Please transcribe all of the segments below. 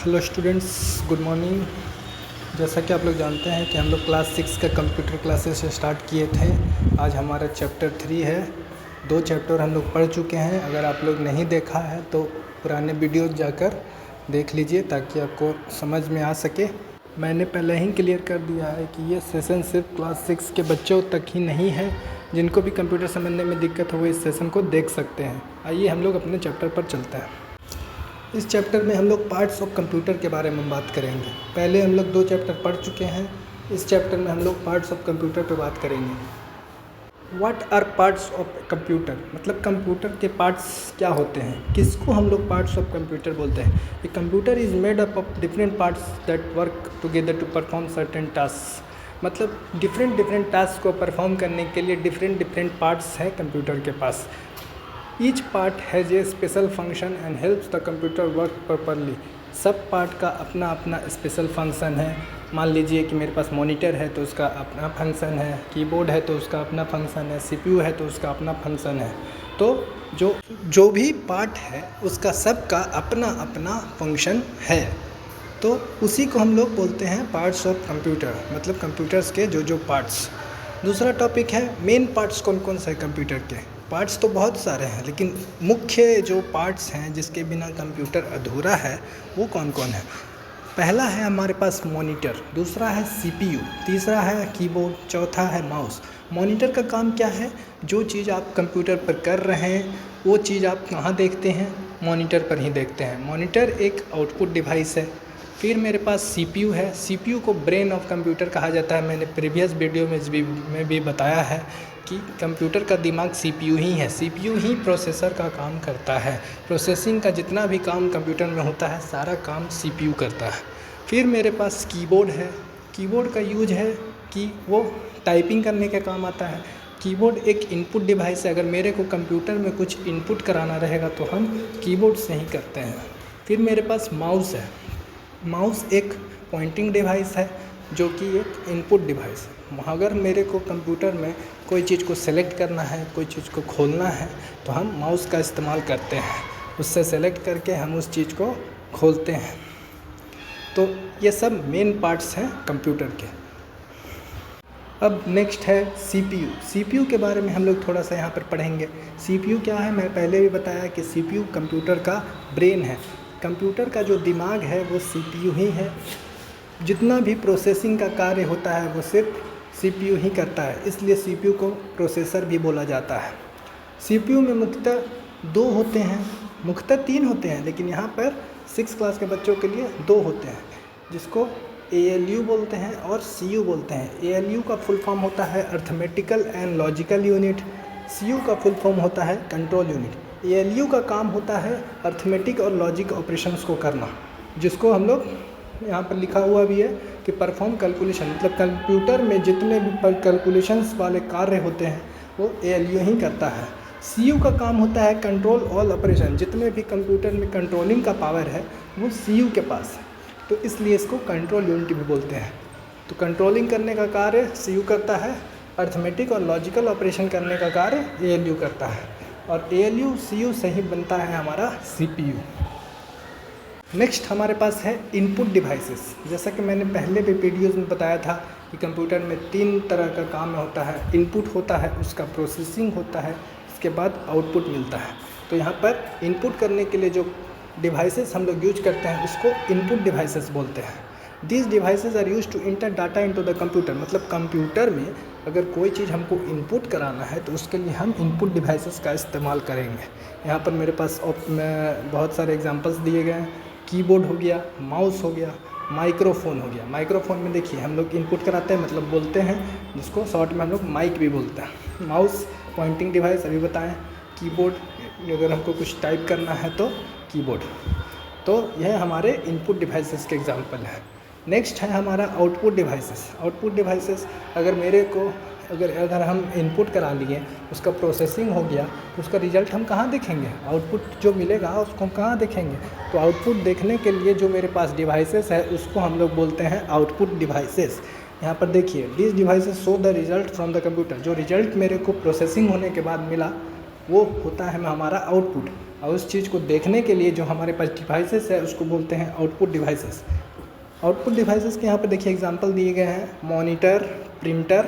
Hello students, good morning. जैसा कि आप लोग जानते हैं कि हम लोग क्लास 6 का कंप्यूटर क्लासेस स्टार्ट किए थे। आज हमारा चैप्टर 3 है। 2 चैप्टर हम लोग पढ़ चुके हैं। अगर आप लोग नहीं देखा है तो पुराने वीडियो जाकर देख लीजिए ताकि आपको समझ में आ सके। मैंने पहले ही क्लियर कर दिया है कि ये सेशन सिर्फ क्लास 6 के बच्चों तक ही नहीं है। जिनको भी कंप्यूटर समझने में दिक्कत हो वो इस सेशन को देख सकते हैं। आइए हम लोग अपने चैप्टर पर चलते हैं। इस चैप्टर में हम लोग पार्ट्स ऑफ कंप्यूटर के बारे में बात करेंगे। पहले हम लोग 2 चैप्टर पढ़ चुके हैं। इस चैप्टर में हम लोग पार्ट्स ऑफ कंप्यूटर पे बात करेंगे। What are parts of computer, मतलब कंप्यूटर के पार्ट्स क्या होते हैं, किसको हम लोग पार्ट्स ऑफ कंप्यूटर बोलते हैं। A computer is made up of different parts that work together to perform certain task. मतलब डिफरेंट टास्क को परफॉर्म करने के लिए डिफरेंट पार्ट्स हैं कंप्यूटर के पास। Each part has a special function and helps the computer work properly. सब part का अपना अपना स्पेशल फंक्शन है। मान लीजिए कि मेरे पास मॉनिटर है तो उसका अपना फंक्शन है, कीबोर्ड है तो उसका अपना फंक्शन है, सीपीयू है तो उसका अपना फंक्शन है। तो जो भी पार्ट है उसका सबका अपना अपना फंक्शन है। तो उसी को हम लोग बोलते हैं पार्ट्स ऑफ कंप्यूटर, मतलब कंप्यूटर्स के जो पार्ट्स। दूसरा टॉपिक है मेन पार्ट्स कौन कौन से हैं कंप्यूटर के। पार्ट्स तो बहुत सारे हैं लेकिन मुख्य जो पार्ट्स हैं जिसके बिना कंप्यूटर अधूरा है वो कौन कौन है। पहला है हमारे पास मॉनिटर, दूसरा है सीपीयू, तीसरा है कीबोर्ड, चौथा है माउस। मॉनिटर का काम क्या है, जो चीज़ आप कंप्यूटर पर कर रहे हैं वो चीज़ आप कहाँ देखते हैं, मॉनिटर पर ही देखते हैं। मॉनिटर एक आउटपुट डिवाइस है। फिर मेरे पास सीपीयू है। सीपीयू को ब्रेन ऑफ कंप्यूटर कहा जाता है। मैंने प्रीवियस वीडियो में भी बताया है कि कंप्यूटर का दिमाग सीपीयू ही है। सीपीयू ही प्रोसेसर का काम करता है। प्रोसेसिंग का जितना भी काम कंप्यूटर में होता है सारा काम सीपीयू करता है। फिर मेरे पास कीबोर्ड है। कीबोर्ड का यूज है कि वो टाइपिंग करने का काम आता है। कीबोर्ड एक इनपुट डिवाइस है। अगर मेरे को कंप्यूटर में कुछ इनपुट कराना रहेगा तो हम कीबोर्ड से ही करते हैं। फिर मेरे पास माउस है। माउस एक पॉइंटिंग डिवाइस है जो कि एक इनपुट डिवाइस है। अगर मेरे को कंप्यूटर में कोई चीज़ को सेलेक्ट करना है, कोई चीज़ को खोलना है तो हम माउस का इस्तेमाल करते हैं। उससे सेलेक्ट करके हम उस चीज़ को खोलते हैं। तो ये सब मेन पार्ट्स हैं कंप्यूटर के। अब नेक्स्ट है सीपीयू। सीपीयू के बारे में हम लोग थोड़ा सा यहाँ पर पढ़ेंगे। सीपीयू क्या है, मैं पहले भी बताया कि सीपीयू कंप्यूटर का ब्रेन है। कंप्यूटर का जो दिमाग है वो सीपीयू ही है। जितना भी प्रोसेसिंग का कार्य होता है वो सिर्फ सीपीयू ही करता है, इसलिए सीपीयू को प्रोसेसर भी बोला जाता है। सीपीयू में मुख्यतः 2 होते हैं, मुख्यतः 3 होते हैं लेकिन यहाँ पर 6 क्लास के बच्चों के लिए 2 होते हैं, जिसको ALU बोलते हैं और CU बोलते हैं। ALU का फुल फॉर्म होता है arithmetical and logical unit. CU का फुल फॉर्म होता है कंट्रोल यूनिट। ALU का काम होता है अर्थमेटिक और लॉजिक ऑपरेशंस को करना, जिसको हम लोग यहाँ पर लिखा हुआ भी है कि परफॉर्म कैलकुलेशन, मतलब कंप्यूटर में जितने भी कैलकुलेशंस वाले कार्य होते हैं वो ALU ही करता है। CU का काम होता है कंट्रोल ऑल ऑपरेशन। जितने भी कंप्यूटर में कंट्रोलिंग का पावर है वो CU के पास है, तो इसलिए इसको कंट्रोल यूनिट भी बोलते हैं। तो कंट्रोलिंग करने का कार्य CU करता है, अर्थमेटिक और लॉजिकल ऑपरेशन करने का कार्य ALU करता है, और ALU CU से ही बनता है हमारा CPU। नेक्स्ट हमारे पास है इनपुट डिवाइसेस। जैसा कि मैंने पहले भी वीडियोज़ में बताया था कि कंप्यूटर में 3 तरह का काम होता है। इनपुट होता है, उसका प्रोसेसिंग होता है, उसके बाद आउटपुट मिलता है। तो यहाँ पर इनपुट करने के लिए जो डिवाइसेस हम लोग यूज करते हैं उसको इनपुट डिवाइसेस बोलते हैं। These devices are use to enter data into the computer. मतलब कंप्यूटर में अगर कोई चीज़ हमको इनपुट कराना है तो उसके लिए हम इनपुट डिवाइसेस का इस्तेमाल करेंगे। यहाँ पर मेरे पास बहुत सारे एग्जांपल्स दिए गए हैं। कीबोर्ड हो गया, माउस हो गया, माइक्रोफोन हो गया। माइक्रोफोन में देखिए हम लोग इनपुट कराते हैं, मतलब बोलते हैं, जिसको शॉर्ट में हम लोग माइक भी बोलते हैं। माउस पॉइंटिंग डिवाइस अभी बताएं। कीबोर्ड अगर हमको कुछ टाइप करना है तो कीबोर्ड। तो यह हमारे इनपुट डिवाइसेस के एग्जांपल हैं। नेक्स्ट है हमारा आउटपुट डिवाइसेस। आउटपुट डिवाइसेस अगर हम इनपुट करा लिए, उसका प्रोसेसिंग हो गया तो उसका रिजल्ट हम कहाँ देखेंगे, आउटपुट जो मिलेगा उसको हम कहाँ देखेंगे। तो आउटपुट देखने के लिए जो मेरे पास डिवाइसेस है उसको हम लोग बोलते हैं आउटपुट डिवाइसेस। यहाँ पर देखिए, this devices show the result from the computer. जो रिजल्ट मेरे को प्रोसेसिंग होने के बाद मिला वो होता है हमारा आउटपुट। और उस चीज़ को देखने के लिए जो हमारे पास डिवाइसेस है उसको बोलते हैं आउटपुट डिवाइसेस। आउटपुट डिवाइसेस के यहाँ पे देखिए एग्जांपल दिए गए हैं, मॉनिटर, प्रिंटर,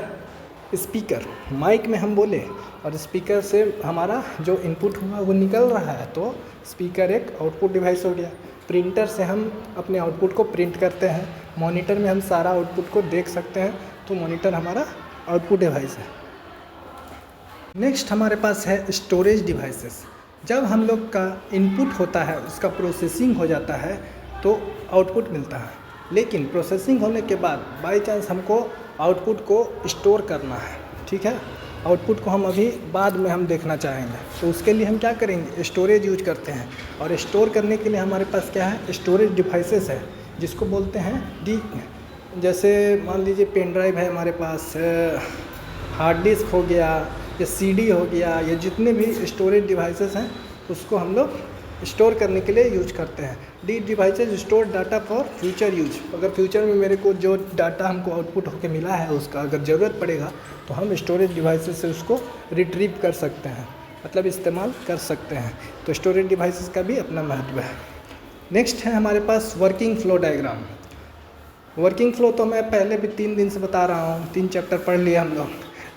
स्पीकर। माइक में हम बोले और स्पीकर से हमारा जो इनपुट हुआ वो निकल रहा है, तो स्पीकर एक आउटपुट डिवाइस हो गया। प्रिंटर से हम अपने आउटपुट को प्रिंट करते हैं। मॉनिटर में हम सारा आउटपुट को देख सकते हैं, तो मॉनिटर हमारा आउटपुट डिवाइस है। नेक्स्ट हमारे पास है स्टोरेज डिवाइसेस। जब हम लोग का इनपुट होता है, उसका प्रोसेसिंग हो जाता है तो आउटपुट मिलता है, लेकिन प्रोसेसिंग होने के बाद बाय चांस हमको आउटपुट को स्टोर करना है, ठीक है। आउटपुट को हम अभी बाद में हम देखना चाहेंगे, तो उसके लिए हम क्या करेंगे, स्टोरेज यूज करते हैं। और स्टोर करने के लिए हमारे पास क्या है, स्टोरेज डिवाइसेस है, जिसको बोलते हैं जैसे मान लीजिए पेन ड्राइव है हमारे पास, हार्ड डिस्क हो गया या सीडी हो गया, या जितने भी स्टोरेज डिवाइसेस हैं उसको हम लोग स्टोर करने के लिए यूज करते हैं। The devices store data for future use. अगर फ्यूचर में मेरे को जो डाटा हमको आउटपुट होके मिला है उसका अगर ज़रूरत पड़ेगा तो हम स्टोरेज डिवाइसेस से उसको रिट्रीव कर सकते हैं, मतलब इस्तेमाल कर सकते हैं। तो स्टोरेज डिवाइसेस का भी अपना महत्व है। नेक्स्ट है हमारे पास working flow diagram. Working flow तो मैं पहले भी 3 दिन से बता रहा हूँ, 3 चैप्टर पढ़ लिए हम लोग।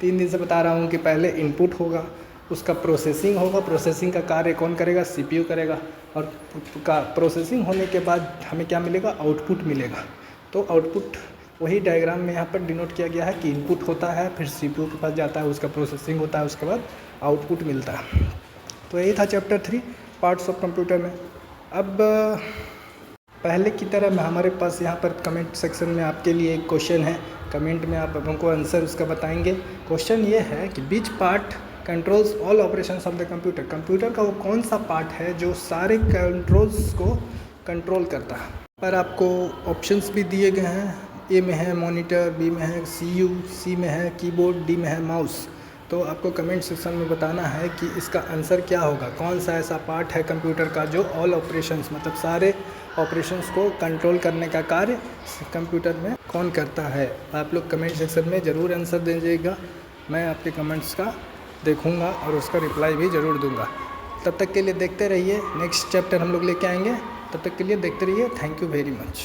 3 दिन से बता रहा हूँ कि पहले इनपुट होगा, उसका प्रोसेसिंग होगा, प्रोसेसिंग का कार्य कौन करेगा, सीपीयू करेगा, और का प्रोसेसिंग होने के बाद हमें क्या मिलेगा, आउटपुट मिलेगा। तो आउटपुट वही डायग्राम में यहाँ पर डिनोट किया गया है कि इनपुट होता है, फिर सीपीयू के पास जाता है, उसका प्रोसेसिंग होता है, उसके बाद आउटपुट मिलता है। तो यही था चैप्टर 3 पार्ट्स ऑफ कंप्यूटर में। अब पहले की तरह हमारे पास यहाँ पर कमेंट सेक्शन में आपके लिए एक क्वेश्चन है, कमेंट में आप हमको आंसर उसका बताएंगे। क्वेश्चन ये है कि which part controls all operations of the computer. Computer का वो कौन सा पार्ट है जो सारे कंट्रोल्स को कंट्रोल करता है। पर आपको ऑप्शंस भी दिए गए हैं, ए में है मॉनिटर, बी में है सीयू, सी में है कीबोर्ड, डी में है माउस। तो आपको कमेंट सेक्शन में बताना है कि इसका आंसर क्या होगा, कौन सा ऐसा पार्ट है कंप्यूटर का जो ऑल ऑपरेशंस मतलब सारे ऑपरेशंस को कंट्रोल करने का कार्य कंप्यूटर में कौन करता है। आप लोग कमेंट सेक्शन में ज़रूर आंसर दीजिएगा, मैं आपके कमेंट्स का देखूंगा और उसका रिप्लाई भी ज़रूर दूंगा। तब तक के लिए देखते रहिए, नेक्स्ट चैप्टर हम लोग लेके आएंगे, तब तक के लिए देखते रहिए। Thank you very much.